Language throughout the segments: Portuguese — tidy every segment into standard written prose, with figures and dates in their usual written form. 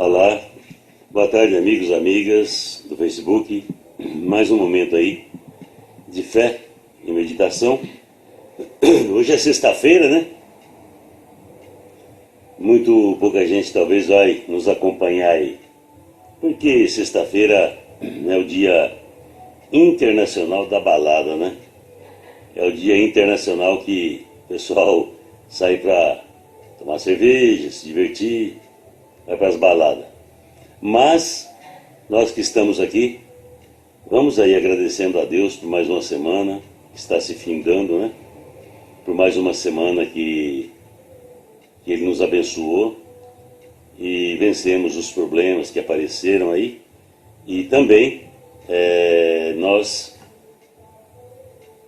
Olá, boa tarde amigos, amigas do Facebook. Mais um momento aí de fé e meditação. Hoje é sexta-feira, né? Muito pouca gente talvez vai nos acompanhar aí, porque sexta-feira é o dia internacional da balada, né? É o dia internacional que o pessoal sai para tomar cerveja, se divertir, vai para as baladas. Mas nós que estamos aqui, vamos aí agradecendo a Deus por mais uma semana que está se findando, né? Por mais uma semana que Ele nos abençoou e vencemos os problemas que apareceram aí. E também nós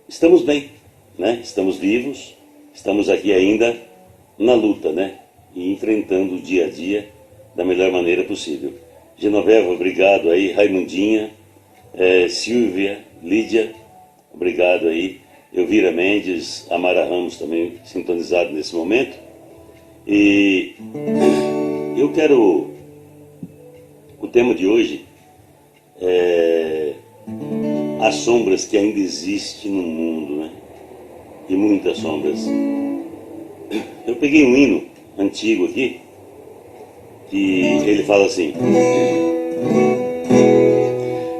estamos bem, né? Estamos vivos, estamos aqui ainda na luta, né? E enfrentando o dia a dia da melhor maneira possível. Genoveva, obrigado aí. Raimundinha, Silvia, Lídia, obrigado aí. Elvira Mendes, Amara Ramos também sintonizado nesse momento. E eu quero... O tema de hoje é as sombras que ainda existem no mundo, né? E muitas sombras. Eu peguei um hino antigo aqui, que ele fala assim: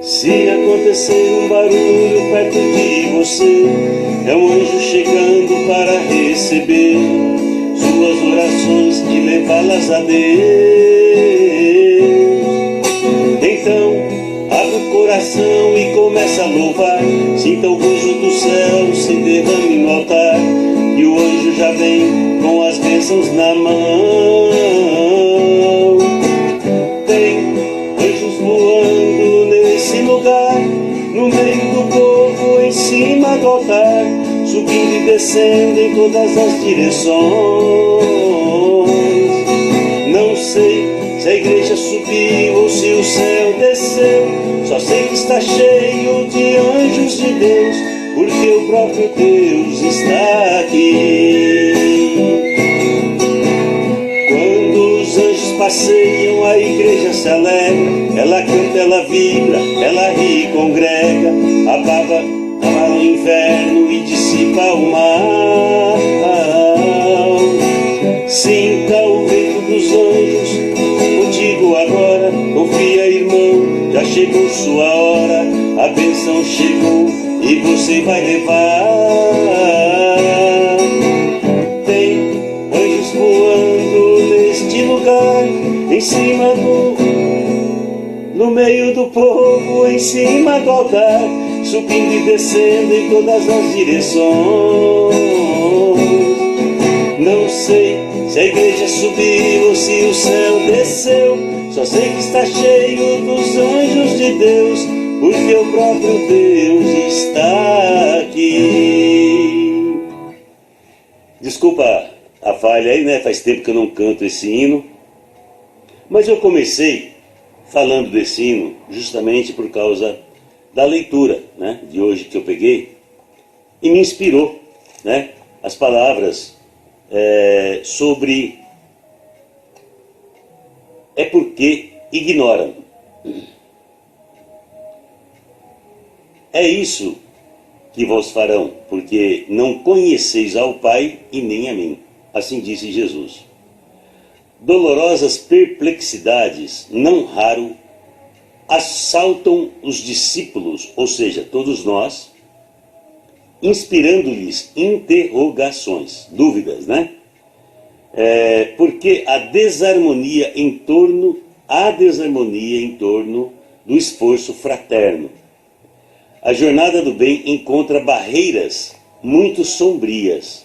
se acontecer um barulho perto de você, é um anjo chegando para receber suas orações e levá-las a Deus. Então, abre o coração e começa a louvar. Sinta o gozo do céu se derrame no altar, e o anjo já vem com as bênçãos na mão. Tem anjos voando nesse lugar, no meio do povo, em cima do altar, subindo e descendo em todas as direções. Não sei se a igreja subiu ou se o céu desceu, só sei que está cheio de anjos de Deus, porque o próprio Deus está aqui. Quando os anjos passeiam, a igreja se alegra, ela canta, ela vibra, ela ri e congrega, abala o inferno e dissipa o mal. Sinta o vento dos anjos contigo agora, confia, irmão, já chegou sua hora, a bênção chegou e você vai levar. Tem anjos voando neste lugar, em cima no meio do povo, em cima do altar, subindo e descendo em todas as direções. Não sei se a igreja subiu ou se o céu desceu, só sei que está cheio dos anjos de Deus, porque o próprio Deus está aqui. Desculpa a falha aí, né? Faz tempo que eu não canto esse hino, mas eu comecei falando desse hino justamente por causa da leitura, né, de hoje que eu peguei, e me inspirou, né, as palavras sobre porque ignoram. É isso que vos farão, porque não conheceis ao Pai e nem a mim. Assim disse Jesus. Dolorosas perplexidades, não raro, assaltam os discípulos, ou seja, todos nós, inspirando-lhes interrogações, dúvidas, né? Porque há desarmonia em torno do esforço fraterno. A jornada do bem encontra barreiras muito sombrias.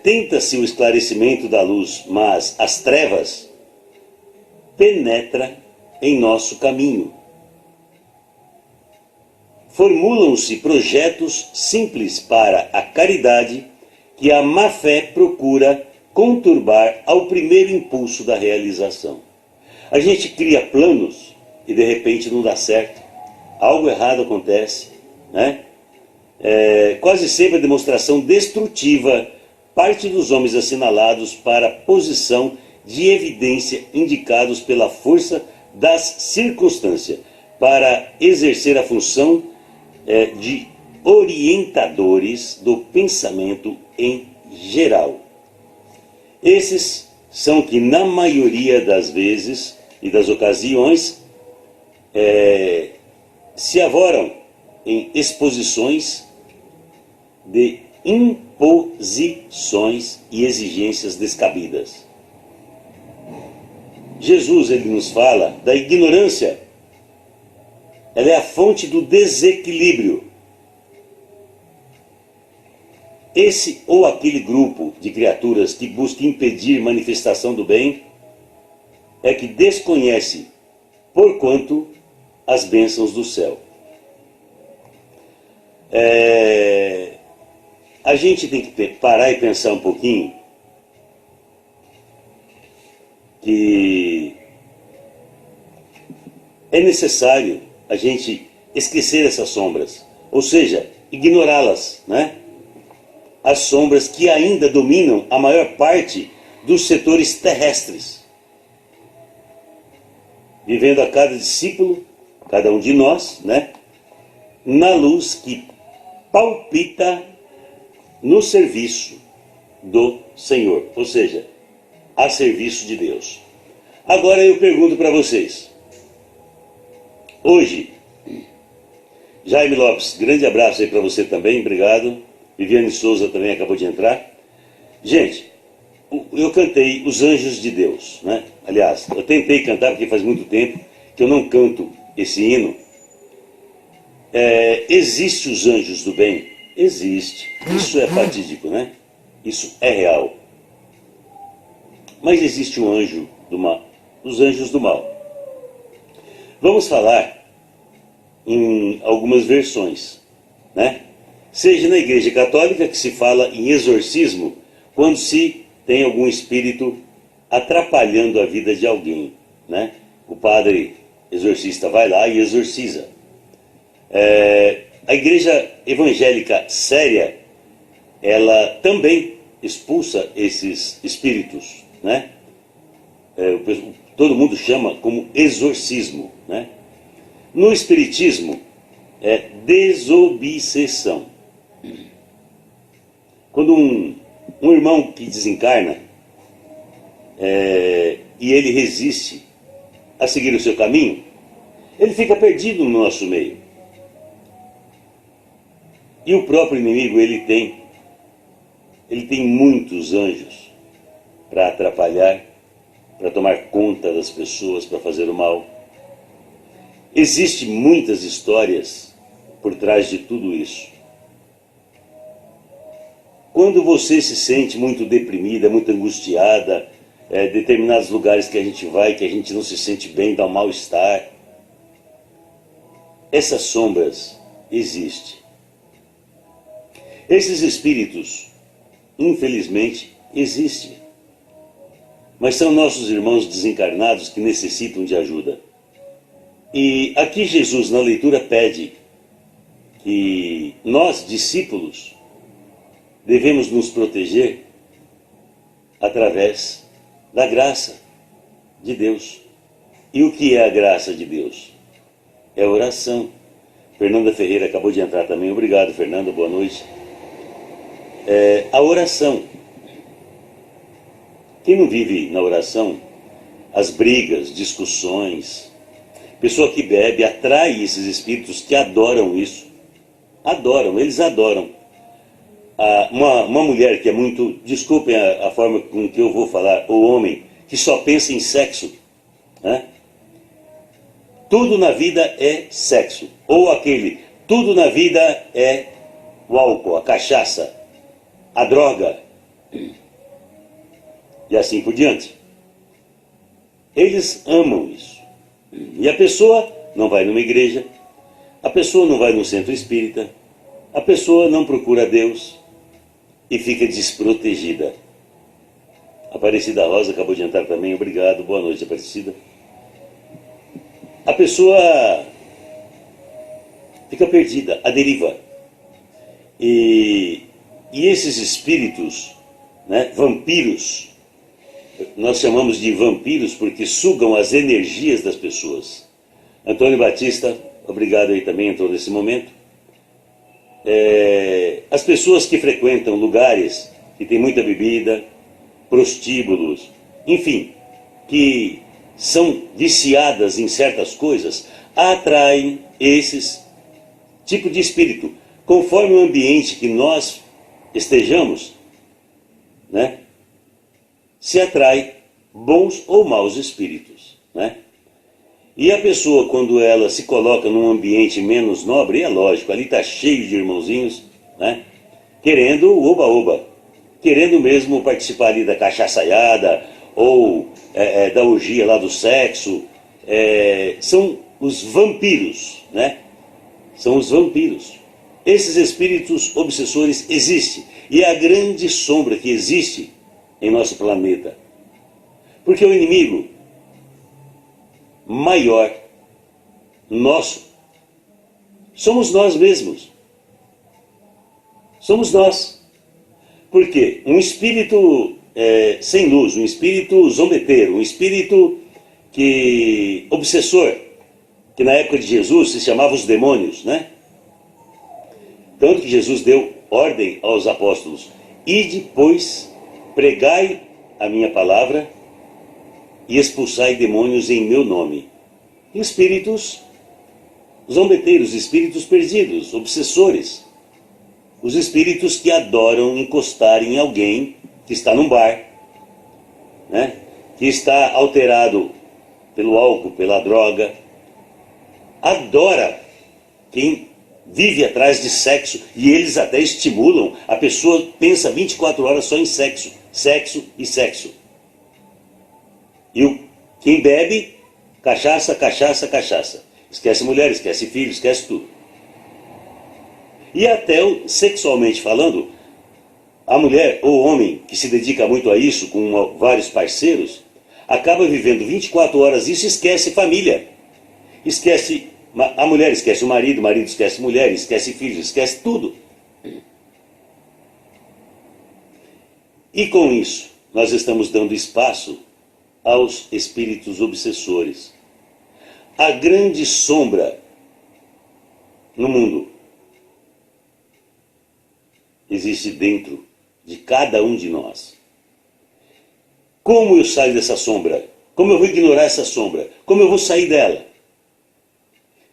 Tenta-se o esclarecimento da luz, mas as trevas penetram em nosso caminho. Formulam-se projetos simples para a caridade que a má-fé procura conturbar ao primeiro impulso da realização. A gente cria planos e de repente não dá certo, algo errado acontece, né? Quase sempre a demonstração destrutiva parte dos homens assinalados para a posição de evidência indicados pela força das circunstâncias para exercer a função de orientadores do pensamento em geral. Esses são que, na maioria das vezes e das ocasiões, se avoram em exposições de imposições e exigências descabidas. Jesus, ele nos fala da ignorância. Ela é a fonte do desequilíbrio. Esse ou aquele grupo de criaturas que busca impedir manifestação do bem é que desconhece, porquanto, as bênçãos do céu. A gente tem que parar e pensar um pouquinho que é necessário a gente esquecer essas sombras, ou seja, ignorá-las, né? As sombras que ainda dominam a maior parte dos setores terrestres. Vivendo a cada discípulo, cada um de nós, né? Na luz que palpita no serviço do Senhor, ou seja, a serviço de Deus. Agora eu pergunto para vocês. Hoje, Jaime Lopes, grande abraço aí para você também, obrigado. Viviane Souza também acabou de entrar. Gente, eu cantei Os Anjos de Deus, né? Aliás, eu tentei cantar porque faz muito tempo que eu não canto esse hino. Existe os anjos do bem? Existe. Isso é fatídico, né? Isso é real. Mas existe um anjo do mal, os anjos do mal. Vamos falar em algumas versões, né? Seja na Igreja Católica, que se fala em exorcismo quando se tem algum espírito atrapalhando a vida de alguém, né? O padre exorcista vai lá e exorciza. A Igreja Evangélica séria, ela também expulsa esses espíritos, né? Todo mundo chama como exorcismo, né? No Espiritismo, é desobsessão. Quando um irmão que desencarna e ele resiste a seguir o seu caminho, ele fica perdido no nosso meio. E o próprio inimigo, ele tem muitos anjos para atrapalhar, para tomar conta das pessoas, para fazer o mal. Existem muitas histórias por trás de tudo isso. Quando você se sente muito deprimida, muito angustiada, determinados lugares que a gente vai, que a gente não se sente bem, dá um mal-estar, essas sombras existem. Esses espíritos, infelizmente, existem. Mas são nossos irmãos desencarnados que necessitam de ajuda. E aqui Jesus, na leitura, pede que nós, discípulos, devemos nos proteger através da graça de Deus. E o que é a graça de Deus? É a oração. Fernanda Ferreira acabou de entrar também. Obrigado, Fernanda, boa noite. A oração. Quem não vive na oração, as brigas, discussões, pessoa que bebe atrai esses espíritos que adoram isso. Adoram, eles adoram. Uma mulher que é muito, desculpem a forma com que eu vou falar, o homem que só pensa em sexo, né? Tudo na vida é sexo. Ou aquele, tudo na vida é o álcool, a cachaça, a droga, e assim por diante. Eles amam isso. E a pessoa não vai numa igreja, a pessoa não vai no centro espírita, a pessoa não procura Deus e fica desprotegida. Aparecida Rosa acabou de entrar também, obrigado, boa noite, Aparecida. A pessoa fica perdida, à deriva. E esses espíritos, né, vampiros, nós chamamos de vampiros porque sugam as energias das pessoas. Antônio Batista, obrigado aí também, entrou nesse momento. As pessoas que frequentam lugares que tem muita bebida, prostíbulos, enfim, que são viciadas em certas coisas, atraem esses tipos de espírito. Conforme o ambiente que nós estejamos, né, se atrai bons ou maus espíritos, né? E a pessoa, quando ela se coloca num ambiente menos nobre, é lógico, ali está cheio de irmãozinhos, né, querendo o oba-oba, querendo mesmo participar ali da cachaçaiada, ou da orgia lá do sexo, são os vampiros, né? São os vampiros. Esses espíritos obsessores existem, e é a grande sombra que existe em nosso planeta. Porque o inimigo maior nosso somos nós mesmos. Somos nós. Por quê? Um espírito sem luz, um espírito zombeteiro, um espírito obsessor, que na época de Jesus se chamava os demônios, né? Tanto que Jesus deu ordem aos apóstolos: ide, pois, pregai a minha palavra e expulsai demônios em meu nome. Espíritos zombeteiros, espíritos perdidos, obsessores. Os espíritos que adoram encostar em alguém que está num bar, né, que está alterado pelo álcool, pela droga. Adora quem vive atrás de sexo, e eles até estimulam. A pessoa pensa 24 horas só em sexo, sexo e sexo. E quem bebe, cachaça, cachaça, cachaça. Esquece mulher, esquece filho, esquece tudo. E até, sexualmente falando, a mulher ou o homem que se dedica muito a isso, com vários parceiros, acaba vivendo 24 horas isso e esquece família. Esquece, a mulher esquece o marido esquece a mulher, esquece filhos, esquece tudo. E com isso, nós estamos dando espaço aos espíritos obsessores. A grande sombra no mundo existe dentro de cada um de nós. Como eu saio dessa sombra? Como eu vou ignorar essa sombra? Como eu vou sair dela?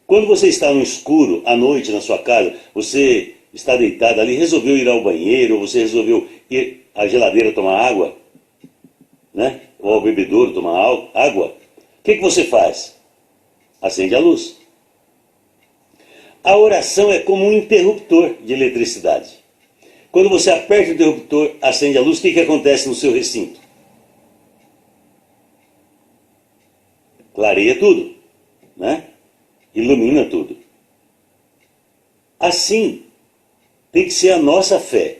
Quando você está no escuro, à noite, na sua casa, você está deitado ali, resolveu ir ao banheiro, ou você resolveu ir à geladeira tomar água, né? Ou ao bebedouro tomar água, o que você faz? Acende a luz. A oração é como um interruptor de eletricidade. Quando você aperta o interruptor, acende a luz, o que acontece no seu recinto? Clareia tudo, né? Ilumina tudo. Assim, tem que ser a nossa fé,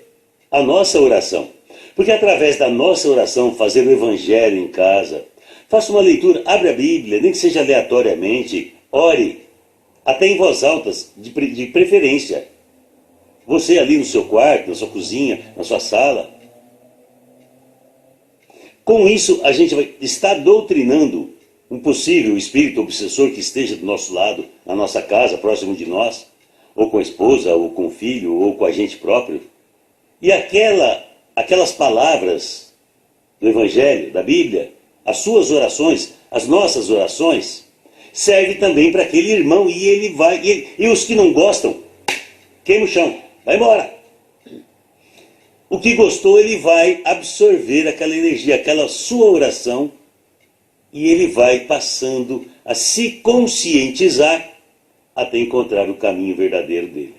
a nossa oração. Porque através da nossa oração, fazer o evangelho em casa, faça uma leitura, abre a Bíblia, nem que seja aleatoriamente, ore, até em voz alta, de preferência. Você ali no seu quarto, na sua cozinha, na sua sala. Com isso, a gente vai estar doutrinando um possível espírito obsessor que esteja do nosso lado, na nossa casa, próximo de nós, ou com a esposa, ou com o filho, ou com a gente próprio. E aquelas palavras do Evangelho, da Bíblia, as suas orações, as nossas orações, serve também para aquele irmão, e ele vai, e os que não gostam, queima o chão, vai embora. O que gostou, ele vai absorver aquela energia, aquela sua oração, e ele vai passando a se conscientizar até encontrar o caminho verdadeiro dele.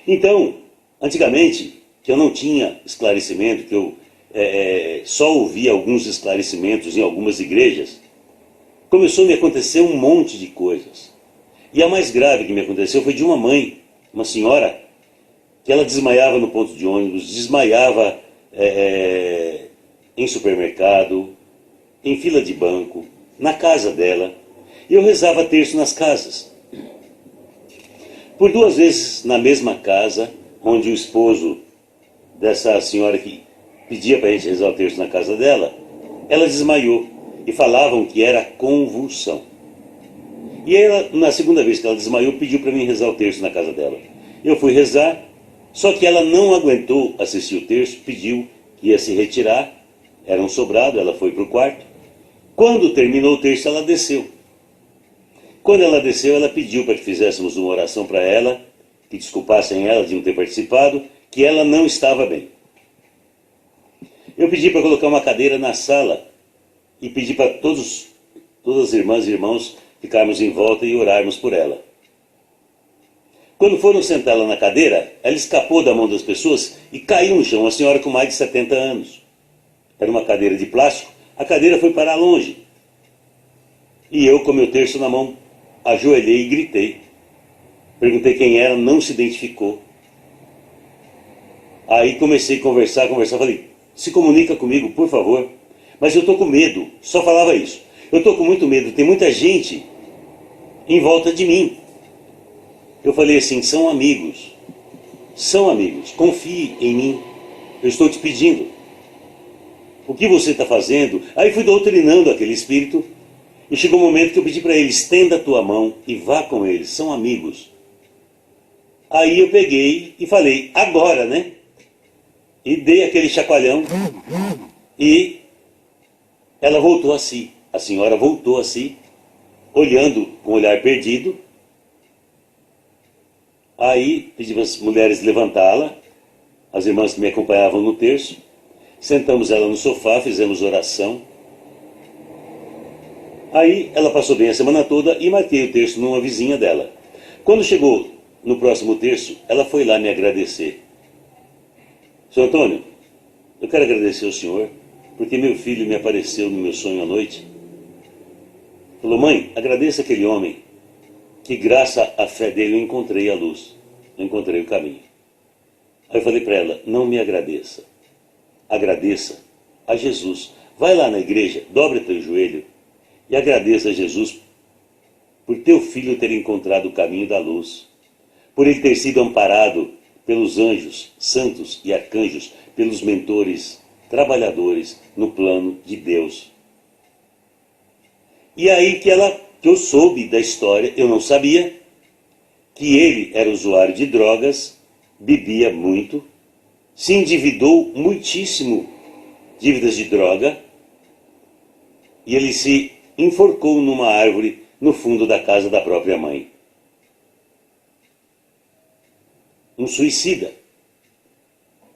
Então, antigamente, que eu não tinha esclarecimento, que eu só ouvia alguns esclarecimentos em algumas igrejas, começou a me acontecer um monte de coisas. E a mais grave que me aconteceu foi de uma mãe, uma senhora, que ela desmaiava no ponto de ônibus, desmaiava em supermercado, em fila de banco, na casa dela. E eu rezava terço nas casas. Por 2 vezes na mesma casa, onde o esposo dessa senhora que pedia para a gente rezar o terço na casa dela, ela desmaiou e falavam que era convulsão. E ela, na segunda vez que ela desmaiou, pediu para mim rezar o terço na casa dela. Eu fui rezar, só que ela não aguentou assistir o terço, pediu que ia se retirar, era um sobrado, ela foi para o quarto. Quando terminou o terço, ela desceu. Quando ela desceu, ela pediu para que fizéssemos uma oração para ela, que desculpassem ela de não ter participado, que ela não estava bem. Eu pedi para colocar uma cadeira na sala e pedi para todas as irmãs e irmãos ficarmos em volta e orarmos por ela. Quando foram sentá-la na cadeira, ela escapou da mão das pessoas e caiu no chão, uma senhora com mais de 70 anos. Era uma cadeira de plástico, a cadeira foi parar longe. E eu, com meu terço na mão, ajoelhei e gritei. Perguntei quem era, não se identificou. Aí comecei a conversar, falei, se comunica comigo, por favor. Mas eu estou com medo, só falava isso. Eu estou com muito medo, tem muita gente em volta de mim. Eu falei assim, são amigos, confie em mim, eu estou te pedindo. O que você está fazendo? Aí fui doutrinando aquele espírito e chegou um momento que eu pedi para ele, estenda a tua mão e vá com eles, são amigos. Aí eu peguei e falei, agora, né? E dei aquele chacoalhão e ela voltou a si. A senhora voltou a si, olhando com o olhar perdido. Aí pedi para as mulheres levantá-la, as irmãs que me acompanhavam no terço. Sentamos ela no sofá, fizemos oração. Aí ela passou bem a semana toda e marquei o terço numa vizinha dela. Quando chegou no próximo terço, ela foi lá me agradecer. Senhor Antônio, eu quero agradecer ao senhor, porque meu filho me apareceu no meu sonho à noite. Falou, mãe, agradeça aquele homem, que graças à fé dele eu encontrei a luz, eu encontrei o caminho. Aí eu falei para ela, não me agradeça, agradeça a Jesus. Vai lá na igreja, dobre teu joelho e agradeça a Jesus por teu filho ter encontrado o caminho da luz, por ele ter sido amparado pelos anjos, santos e arcanjos, pelos mentores, trabalhadores no plano de Deus. E aí que eu soube da história, eu não sabia, que ele era usuário de drogas, bebia muito, se endividou muitíssimo, dívidas de droga, e ele se enforcou numa árvore no fundo da casa da própria mãe. Um suicida.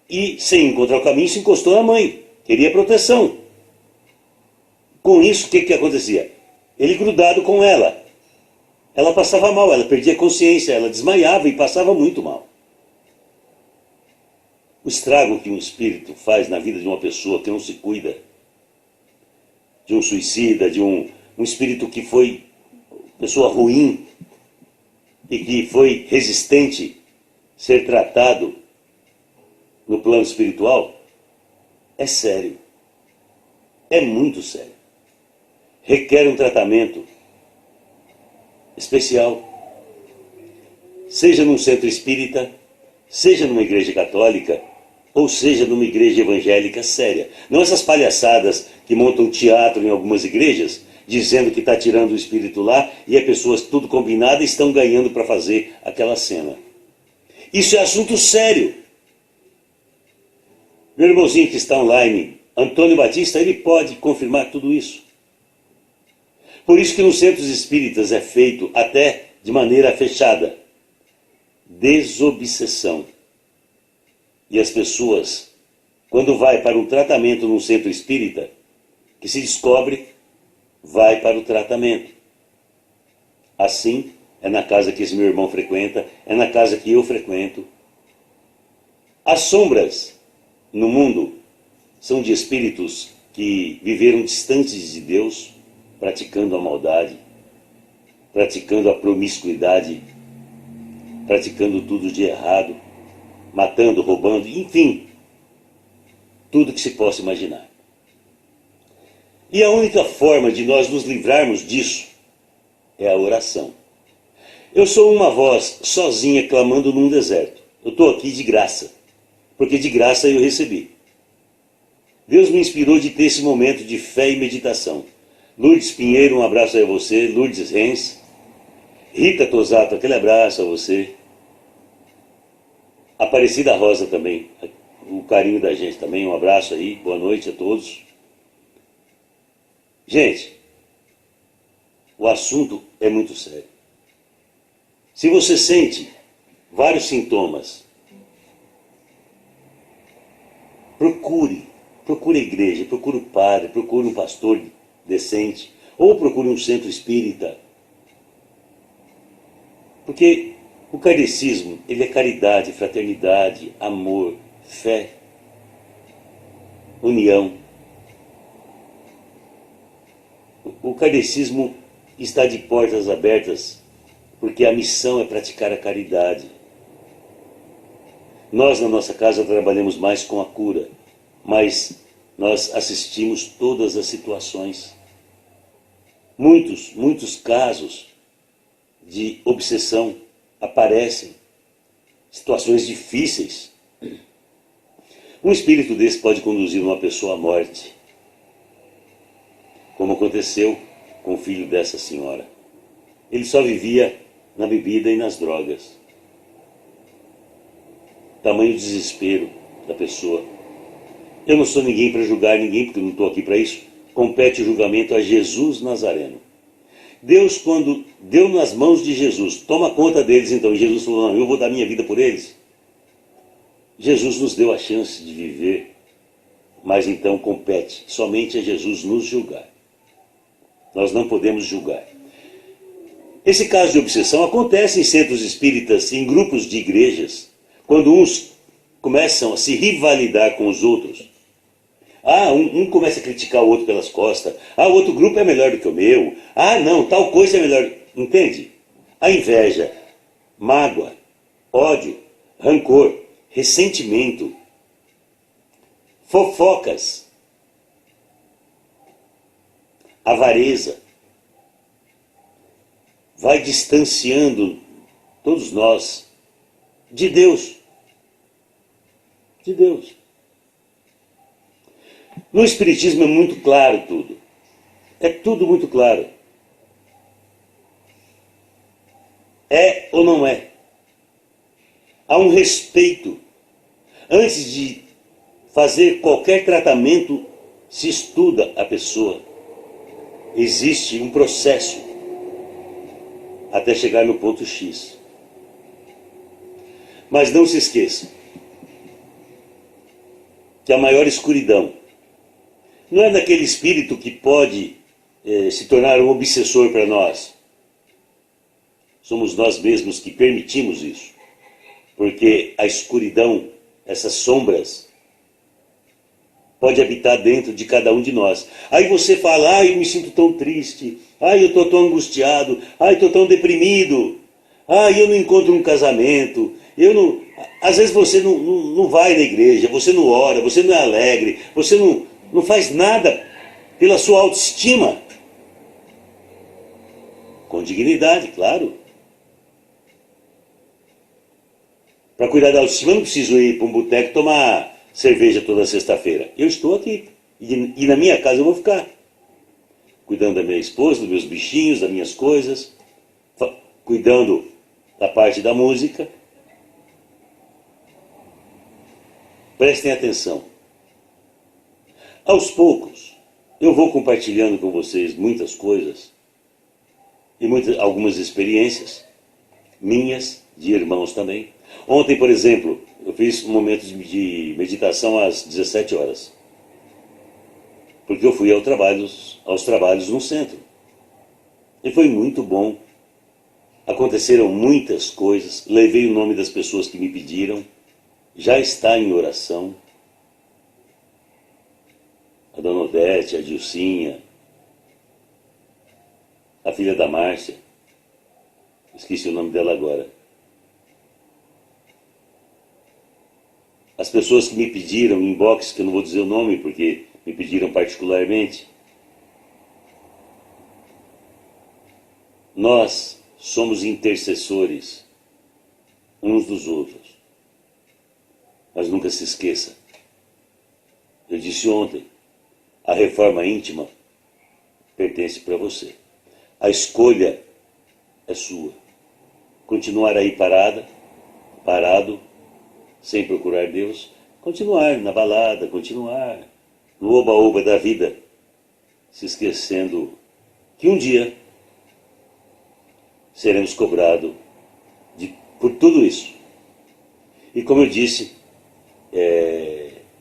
E, sem encontrar o caminho, se encostou na mãe, queria proteção. Com isso, o que acontecia? Ele grudado com ela. Ela passava mal, ela perdia consciência, ela desmaiava e passava muito mal. O estrago que um espírito faz na vida de uma pessoa que não se cuida, de um suicida, de um espírito que foi pessoa ruim e que foi resistente ser tratado no plano espiritual, é sério. É muito sério. Requer um tratamento especial, seja num centro espírita, seja numa igreja católica, ou seja numa igreja evangélica séria. Não essas palhaçadas que montam teatro em algumas igrejas, dizendo que está tirando o espírito lá, e as pessoas tudo combinado estão ganhando para fazer aquela cena. Isso é assunto sério. Meu irmãozinho que está online, Antônio Batista, ele pode confirmar tudo isso. Por isso que nos centros espíritas é feito até de maneira fechada desobsessão. E as pessoas, quando vai para um tratamento num centro espírita, que se descobre, vai para o tratamento. Assim é na casa que esse meu irmão frequenta, é na casa que eu frequento. As sombras no mundo são de espíritos que viveram distantes de Deus, praticando a maldade, praticando a promiscuidade, praticando tudo de errado, matando, roubando, enfim, tudo que se possa imaginar. E a única forma de nós nos livrarmos disso é a oração. Eu sou uma voz sozinha clamando num deserto. Eu estou aqui de graça, porque de graça eu recebi. Deus me inspirou de ter esse momento de fé e meditação. Lourdes Pinheiro, um abraço aí a você. Lourdes Renz. Rita Tosato, aquele abraço a você. Aparecida Rosa também, o carinho da gente também, um abraço aí, boa noite a todos. Gente, o assunto é muito sério. Se você sente vários sintomas, procure a igreja, procure o padre, procure um pastor decente, ou procure um centro espírita. Porque o kardecismo, ele é caridade, fraternidade, amor, fé, união. O kardecismo está de portas abertas porque a missão é praticar a caridade. Nós, na nossa casa, trabalhamos mais com a cura, mas nós assistimos todas as situações. Muitos casos de obsessão aparecem, situações difíceis. Um espírito desse pode conduzir uma pessoa à morte, como aconteceu com o filho dessa senhora. Ele só vivia na bebida e nas drogas. Tamanho desespero da pessoa. Eu não sou ninguém para julgar ninguém, porque eu não estou aqui para isso. Compete o julgamento a Jesus Nazareno. Deus, quando deu nas mãos de Jesus, toma conta deles então. E Jesus falou, não, eu vou dar minha vida por eles. Jesus nos deu a chance de viver, mas então compete somente a Jesus nos julgar. Nós não podemos julgar. Esse caso de obsessão acontece em centros espíritas, em grupos de igrejas, quando uns começam a se rivalidar com os outros. Um começa a criticar o outro pelas costas. O outro grupo é melhor do que o meu. Não, tal coisa é melhor. Entende? A inveja, mágoa, ódio, rancor, ressentimento, fofocas, avareza, vai distanciando todos nós de Deus. De Deus. No Espiritismo é muito claro tudo. É tudo muito claro. É ou não é? Há um respeito. Antes de fazer qualquer tratamento, se estuda a pessoa. Existe um processo até chegar no ponto X. Mas não se esqueça que a maior escuridão não é daquele espírito que pode se tornar um obsessor para nós. Somos nós mesmos que permitimos isso. Porque a escuridão, essas sombras, pode habitar dentro de cada um de nós. Aí você fala, eu me sinto tão triste, eu estou tão angustiado, estou tão deprimido, eu não encontro um casamento, às vezes você não vai na igreja, você não ora, você não é alegre, você não faz nada pela sua autoestima. Com dignidade, claro. Para cuidar da autoestima, eu não preciso ir para um boteco tomar cerveja toda sexta-feira. Eu estou aqui. E na minha casa eu vou ficar. Cuidando da minha esposa, dos meus bichinhos, das minhas coisas. Cuidando da parte da música. Prestem atenção. Aos poucos, eu vou compartilhando com vocês muitas coisas. E algumas experiências minhas, de irmãos também. Ontem, por exemplo, eu fiz um momento de meditação às 17 horas. Porque eu fui aos trabalhos no centro. E foi muito bom. Aconteceram muitas coisas. Levei o nome das pessoas que me pediram. Já está em oração. A dona Odete, a Dilcinha, a filha da Márcia. Esqueci o nome dela agora. As pessoas que me pediram em inbox, que eu não vou dizer o nome porque me pediram particularmente. Nós somos intercessores uns dos outros. Mas nunca se esqueça. Eu disse ontem, a reforma íntima pertence para você. A escolha é sua. Continuar aí parado, sem procurar Deus, continuar na balada, continuar no oba-oba da vida, se esquecendo que um dia seremos cobrados por tudo isso. E como eu disse,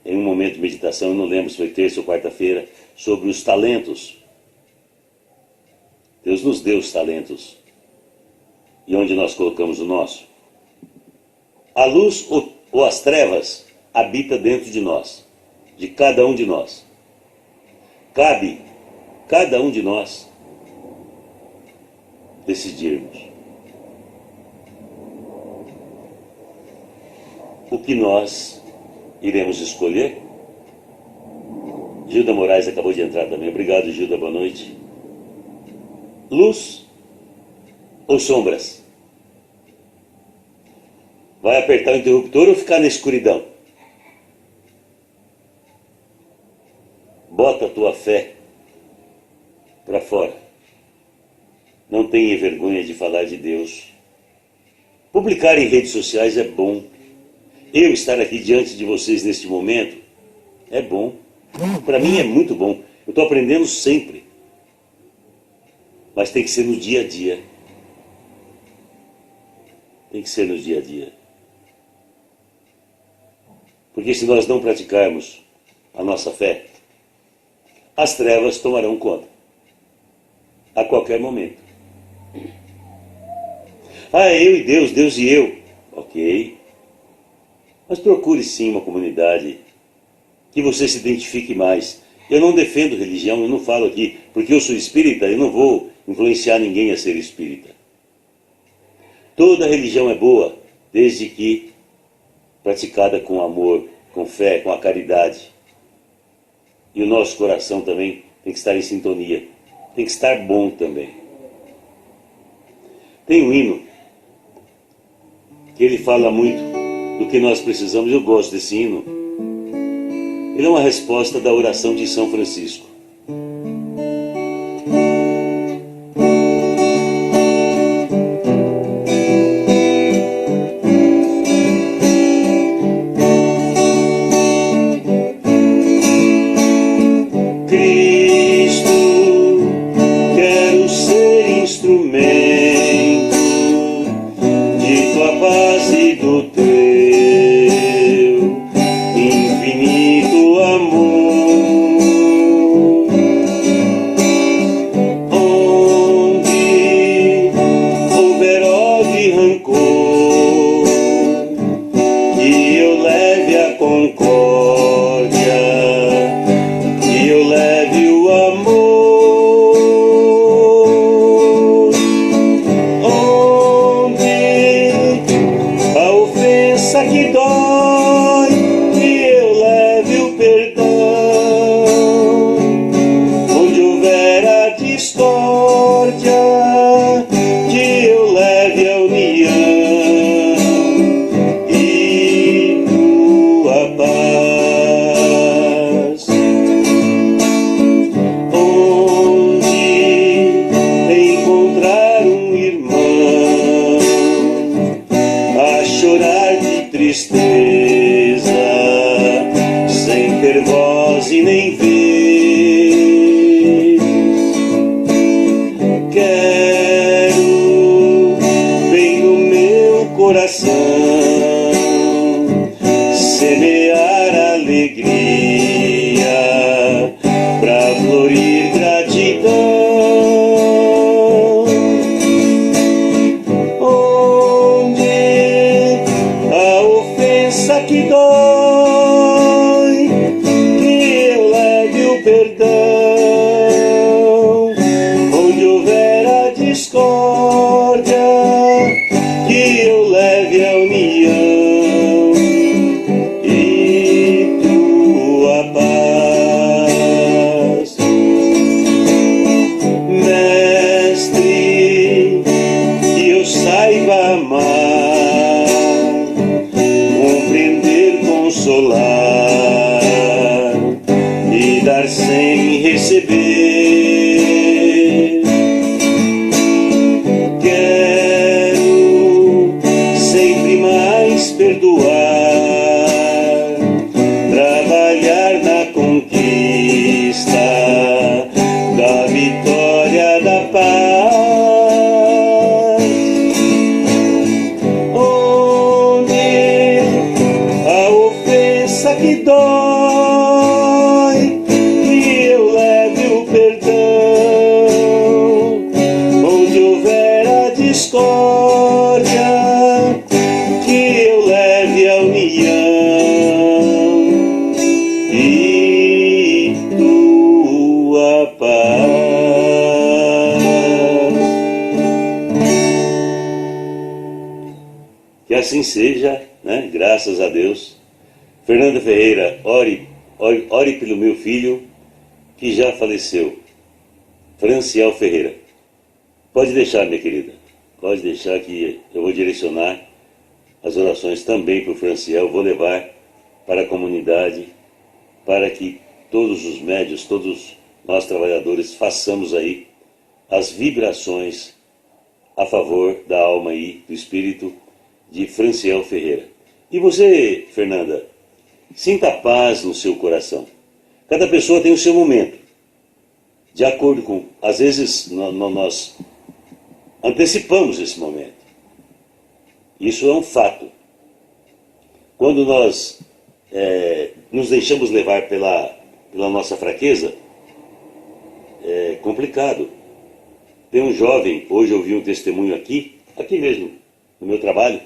em um momento de meditação, eu não lembro se foi terça ou quarta-feira, sobre os talentos. Deus nos deu os talentos. E onde nós colocamos o nosso? A luz ou as trevas habita dentro de nós, de cada um de nós. Cabe cada um de nós decidirmos o que nós iremos escolher. Gilda Moraes acabou de entrar também. Obrigado, Gilda, boa noite. Luz ou sombras? Vai apertar o interruptor ou ficar na escuridão? Bota a tua fé para fora. Não tenha vergonha de falar de Deus. Publicar em redes sociais é bom. Eu estar aqui diante de vocês neste momento é bom. Para mim é muito bom. Eu estou aprendendo sempre. Mas tem que ser no dia a dia. Tem que ser no dia a dia. Porque se nós não praticarmos a nossa fé, as trevas tomarão conta. A qualquer momento. É eu e Deus, Deus e eu. Ok. Mas procure sim uma comunidade que você se identifique mais. Eu não defendo religião, eu não falo aqui, porque eu sou espírita, eu não vou influenciar ninguém a ser espírita. Toda religião é boa, desde que praticada com amor, com fé, com a caridade. E o nosso coração também tem que estar em sintonia, tem que estar bom também. Tem um hino que ele fala muito do que nós precisamos. Eu gosto desse hino. Ele é uma resposta da oração de São Francisco. Cristo, quero ser instrumento de tua paz e do teu infinito amor. Onde houver ódio e rancor, que eu leve a concórdia, que eu leve o amor. Onde a ofensa que dói, que eu leve o perdão. Onde houver a discórdia, que eu leve a união e tua paz. Onde encontrar um irmão a chorar de tristeza, sem ter voz e nem vez, quero bem no meu coração semear alegria pra florir gratidão. Onde a ofensa que dói, que eu leve o perdão. Onde houver a discórdia, que eu leve a união e tua paz. Mestre, que eu saiba amar, compreender, consolar dar sem receber. Quero sempre mais perdoar, trabalhar na conquista da vitória da paz. Onde a ofensa que dói, que eu leve o perdão. Onde houver a discórdia, que eu leve a união e tua paz. Que assim seja, né? Graças a Deus. Fernanda Ferreira, ore pelo meu filho que já faleceu. Franciel Ferreira. Pode deixar, minha querida. Pode deixar que eu vou direcionar as orações também para o Franciel. Vou levar para a comunidade, para que todos os médios, todos nós trabalhadores, façamos aí as vibrações a favor da alma e do espírito de Franciel Ferreira. E você, Fernanda, sinta paz no seu coração. Cada pessoa tem o seu momento. De acordo com... Às vezes nós antecipamos esse momento. Isso é um fato. Quando nós nos deixamos levar pela nossa fraqueza, é complicado. Tem um jovem, hoje eu vi um testemunho aqui mesmo, no meu trabalho,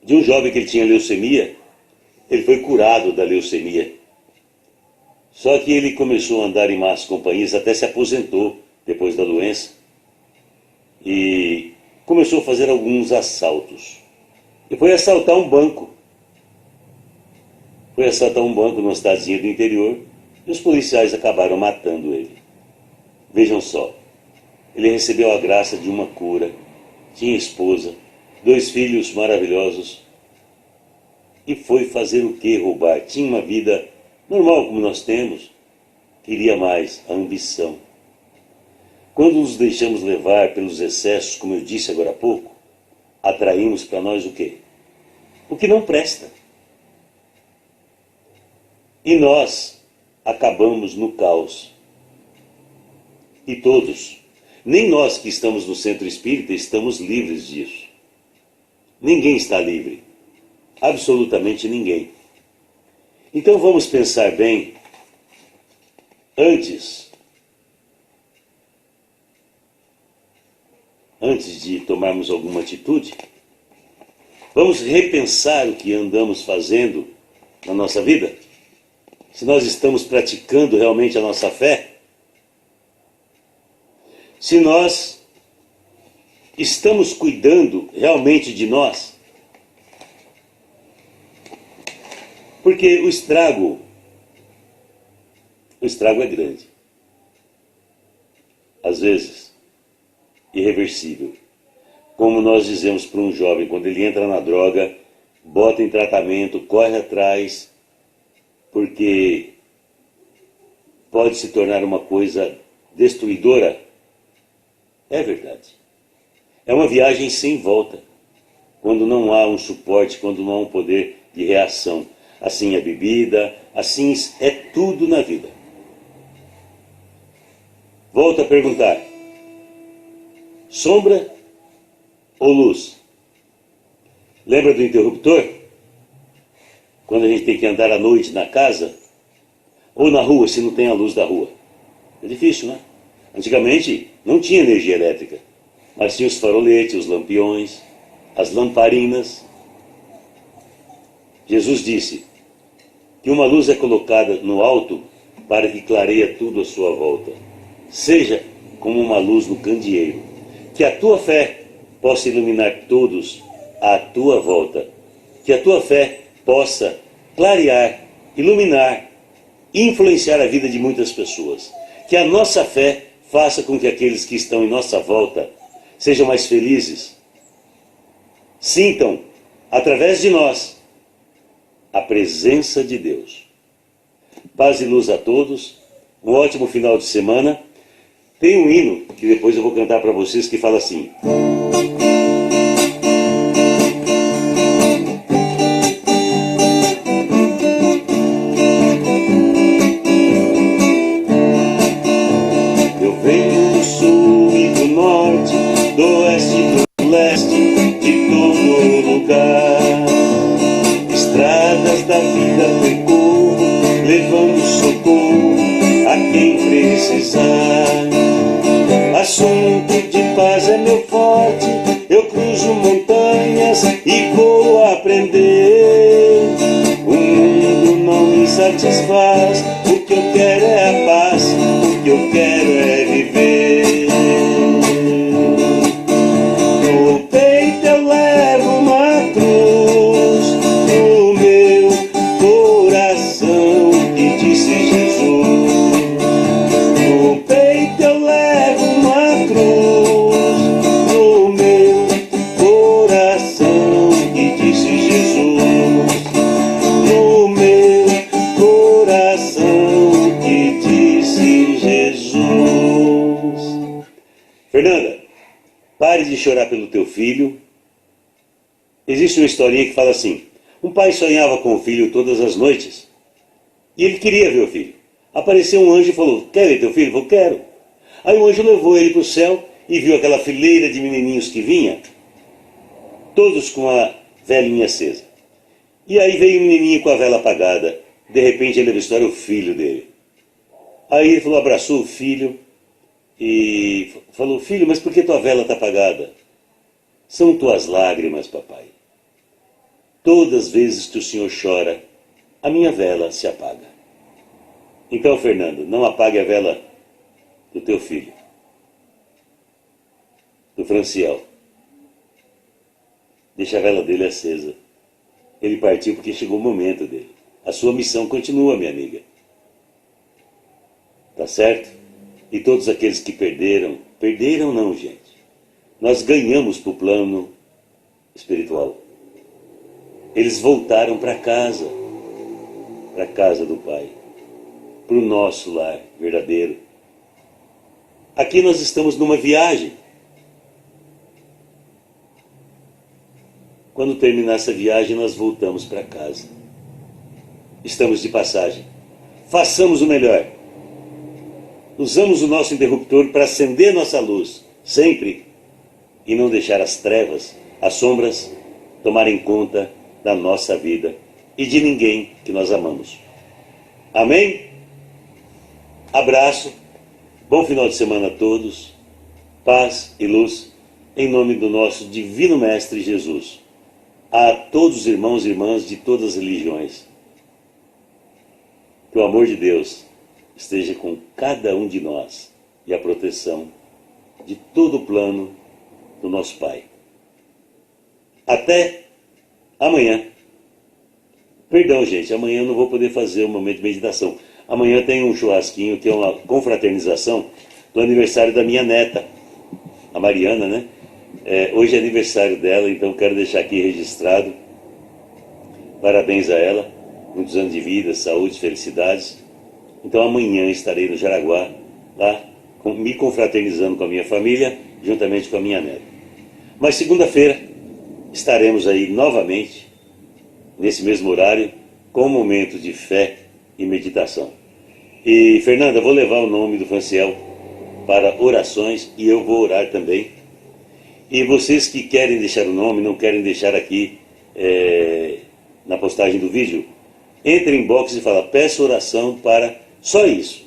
de um jovem que ele tinha leucemia. Ele foi curado da leucemia. Só que ele começou a andar em más companhias, até se aposentou depois da doença. E começou a fazer alguns assaltos. E foi assaltar um banco. Foi assaltar um banco numa cidadezinha do interior. E os policiais acabaram matando ele. Vejam só. Ele recebeu a graça de uma cura. Tinha esposa, 2 filhos maravilhosos. E foi fazer o que? Roubar. Tinha uma vida normal como nós temos. Queria mais, a ambição. Quando nos deixamos levar pelos excessos, como eu disse agora há pouco, atraímos para nós o quê? O que não presta. E nós acabamos no caos. E todos, nem nós que estamos no centro espírita estamos livres disso. Ninguém está livre. Absolutamente ninguém. Então vamos pensar bem antes de tomarmos alguma atitude. Vamos repensar o que andamos fazendo na nossa vida. Se nós estamos praticando realmente a nossa fé. Se nós estamos cuidando realmente de nós. Porque o estrago é grande. Às vezes, irreversível. Como nós dizemos para um jovem, quando ele entra na droga, bota em tratamento, corre atrás, porque pode se tornar uma coisa destruidora. É verdade. É uma viagem sem volta. Quando não há um suporte, quando não há um poder de reação. Assim é a bebida, assim é tudo na vida. Volto a perguntar. Sombra ou luz? Lembra do interruptor? Quando a gente tem que andar à noite na casa? Ou na rua, se não tem a luz da rua? É difícil, né? Antigamente não tinha energia elétrica, mas tinha os faroletes, os lampiões, as lamparinas. Jesus disse que uma luz é colocada no alto para que clareie tudo à sua volta. Seja como uma luz no candeeiro, que a tua fé possa iluminar todos à tua volta, que a tua fé possa clarear, iluminar e influenciar a vida de muitas pessoas, que a nossa fé faça com que aqueles que estão em nossa volta sejam mais felizes, sintam, através de nós, a presença de Deus. Paz e luz a todos. Um ótimo final de semana. Tem um hino que depois eu vou cantar para vocês que fala assim: eu venho do sul e do norte, do oeste e do leste, de todo lugar. Estradas da vida percorro, levando socorro a quem precisar. Assunto de paz é meu forte, eu cruzo montanhas e vou aprender. O mundo não me satisfaz, o que eu quero é a paz, o que eu quero é viver. No peito eu levo uma cruz, no meu coração que disse Jesus. No peito eu levo uma cruz, no meu coração que disse Jesus. No meu coração que disse Jesus. Fernanda, pare de chorar pelo teu filho. Existe uma historinha que fala assim: um pai sonhava com o filho todas as noites e ele queria ver o filho. Apareceu um anjo e falou: quer ver teu filho? Eu falei: quero. Aí o anjo levou ele para o céu e viu aquela fileira de menininhos que vinha, todos com a velinha acesa. E aí veio um menininho com a vela apagada. De repente ele avistou, era o filho dele. Aí ele falou, abraçou o filho e falou: filho, mas por que tua vela está apagada? São tuas lágrimas, papai. Todas as vezes que o senhor chora, a minha vela se apaga. Então, Fernando, não apague a vela do teu filho, do Franciel. Deixa a vela dele acesa. Ele partiu porque chegou o momento dele. A sua missão continua, minha amiga. Tá certo? E todos aqueles que perderam, perderam não, gente. Nós ganhamos para o plano espiritual. Eles voltaram para casa do Pai, para o nosso lar verdadeiro. Aqui nós estamos numa viagem. Quando terminar essa viagem, nós voltamos para casa. Estamos de passagem. Façamos o melhor. Usamos o nosso interruptor para acender nossa luz, sempre, e não deixar as trevas, as sombras, tomarem conta da nossa vida e de ninguém que nós amamos. Amém? Abraço, bom final de semana a todos, paz e luz, em nome do nosso Divino Mestre Jesus. A todos os irmãos e irmãs de todas as religiões. Que o amor de Deus esteja com cada um de nós e a proteção de todo o plano do nosso Pai. Até amanhã. Perdão, gente, amanhã eu não vou poder fazer um momento de meditação. Amanhã tem um churrasquinho, que é uma confraternização do aniversário da minha neta, a Mariana, né? Hoje é aniversário dela, então quero deixar aqui registrado. Parabéns a ela, muitos anos de vida, saúde, felicidades. Então amanhã estarei no Jaraguá, lá, me confraternizando com a minha família, juntamente com a minha neta. Mas segunda-feira estaremos aí novamente, nesse mesmo horário, com um momento de fé e meditação. E Fernanda, vou levar o nome do Franciel para orações e eu vou orar também. E vocês que querem deixar o nome, não querem deixar aqui na postagem do vídeo, entre em box e fala: peço oração para, só isso,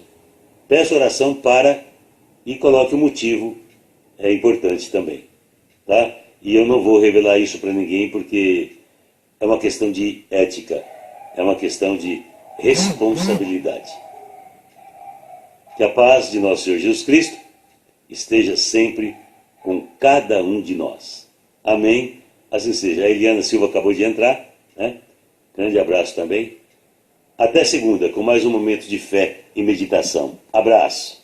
peço oração para, e coloque o motivo, é importante também, tá? E eu não vou revelar isso para ninguém porque é uma questão de ética, é uma questão de responsabilidade. Que a paz de nosso Senhor Jesus Cristo esteja sempre com cada um de nós. Amém? Assim seja. A Eliana Silva acabou de entrar, né? Grande abraço também. Até segunda, com mais um momento de fé e meditação. Abraço.